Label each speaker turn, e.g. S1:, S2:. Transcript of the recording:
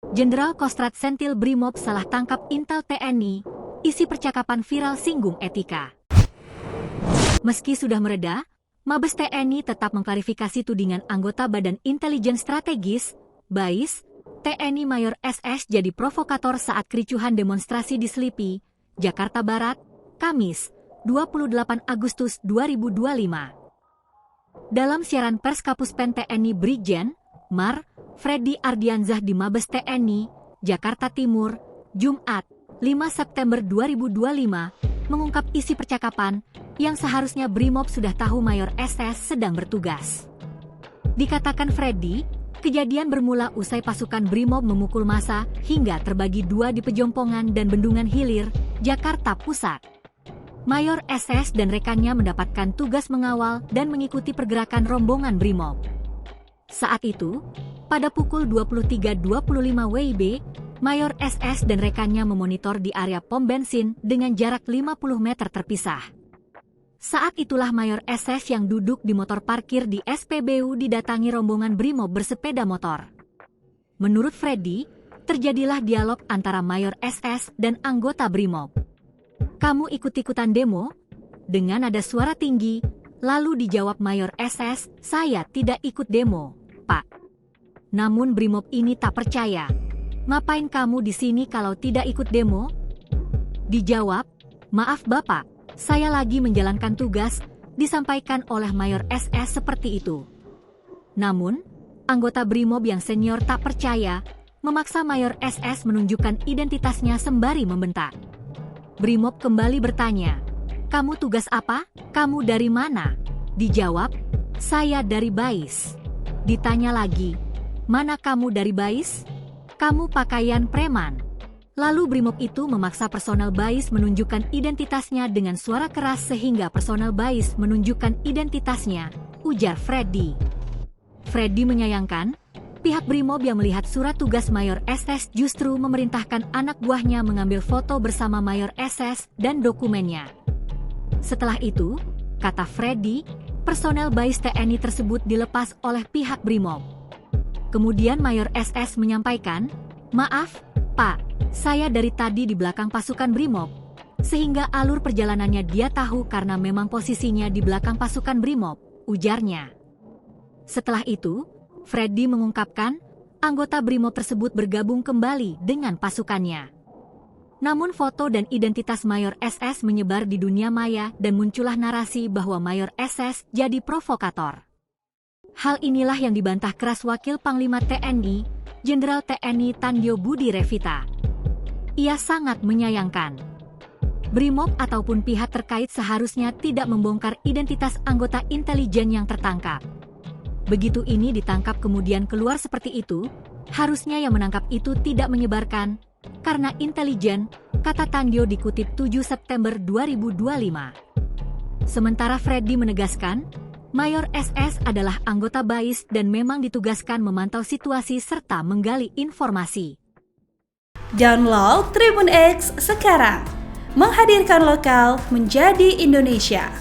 S1: Jenderal Kostrad Sentil Brimob salah tangkap intel TNI, isi percakapan viral singgung etika. Meski sudah mereda, Mabes TNI tetap mengklarifikasi tudingan anggota Badan Intelijen Strategis, BAIS, TNI Mayor SS jadi provokator saat kericuhan demonstrasi di Selipi, Jakarta Barat, Kamis, 28 Agustus 2025. Dalam siaran pers Kapuspen TNI Brigjen, Mar, Freddy Ardianzah di Mabes TNI, Jakarta Timur, Jumat, 5 September 2025, mengungkap isi percakapan yang seharusnya Brimob sudah tahu Mayor SS sedang bertugas. Dikatakan Freddy, kejadian bermula usai pasukan Brimob memukul massa hingga terbagi dua di Pejompongan dan Bendungan Hilir, Jakarta Pusat. Mayor SS dan rekannya mendapatkan tugas mengawal dan mengikuti pergerakan rombongan Brimob. Saat itu, pada pukul 23.25 WIB, Mayor SS dan rekannya memonitor di area pom bensin dengan jarak 50 meter terpisah. Saat itulah Mayor SS yang duduk di motor parkir di SPBU didatangi rombongan Brimob bersepeda motor. Menurut Freddy, terjadilah dialog antara Mayor SS dan anggota Brimob. "Kamu ikut-ikutan demo?" Dengan nada suara tinggi, lalu dijawab Mayor SS, "Saya tidak ikut demo, Pak." Namun Brimob ini tak percaya. "Ngapain kamu di sini kalau tidak ikut demo?" Dijawab, "Maaf Bapak, saya lagi menjalankan tugas," disampaikan oleh Mayor SS seperti itu. Namun, anggota Brimob yang senior tak percaya, memaksa Mayor SS menunjukkan identitasnya sembari membentak. Brimob kembali bertanya, "Kamu tugas apa? Kamu dari mana?" Dijawab, "Saya dari BAIS." Ditanya lagi, "Mana kamu dari BAIS?" "Kamu pakaian preman." Lalu Brimob itu memaksa personel BAIS menunjukkan identitasnya dengan suara keras sehingga personel BAIS menunjukkan identitasnya, ujar Freddy. Freddy menyayangkan, pihak Brimob yang melihat surat tugas Mayor SS justru memerintahkan anak buahnya mengambil foto bersama Mayor SS dan dokumennya. Setelah itu, kata Freddy, personel BAIS TNI tersebut dilepas oleh pihak Brimob. Kemudian Mayor SS menyampaikan, "Maaf, Pak, saya dari tadi di belakang pasukan Brimob," sehingga alur perjalanannya dia tahu karena memang posisinya di belakang pasukan Brimob, ujarnya. Setelah itu, Freddy mengungkapkan, anggota Brimob tersebut bergabung kembali dengan pasukannya. Namun foto dan identitas Mayor SS menyebar di dunia maya dan muncullah narasi bahwa Mayor SS jadi provokator. Hal inilah yang dibantah keras Wakil Panglima TNI, Jenderal TNI Tandjo Budi Revita. Ia sangat menyayangkan. Brimob ataupun pihak terkait seharusnya tidak membongkar identitas anggota intelijen yang tertangkap. Begitu ini ditangkap kemudian keluar seperti itu, harusnya yang menangkap itu tidak menyebarkan, karena intelijen, kata Tandjo dikutip 7 September 2025. Sementara Freddy menegaskan, Mayor SS adalah anggota BAIS dan memang ditugaskan memantau situasi serta menggali informasi.
S2: Download Tribun X sekarang, menghadirkan lokal menjadi Indonesia.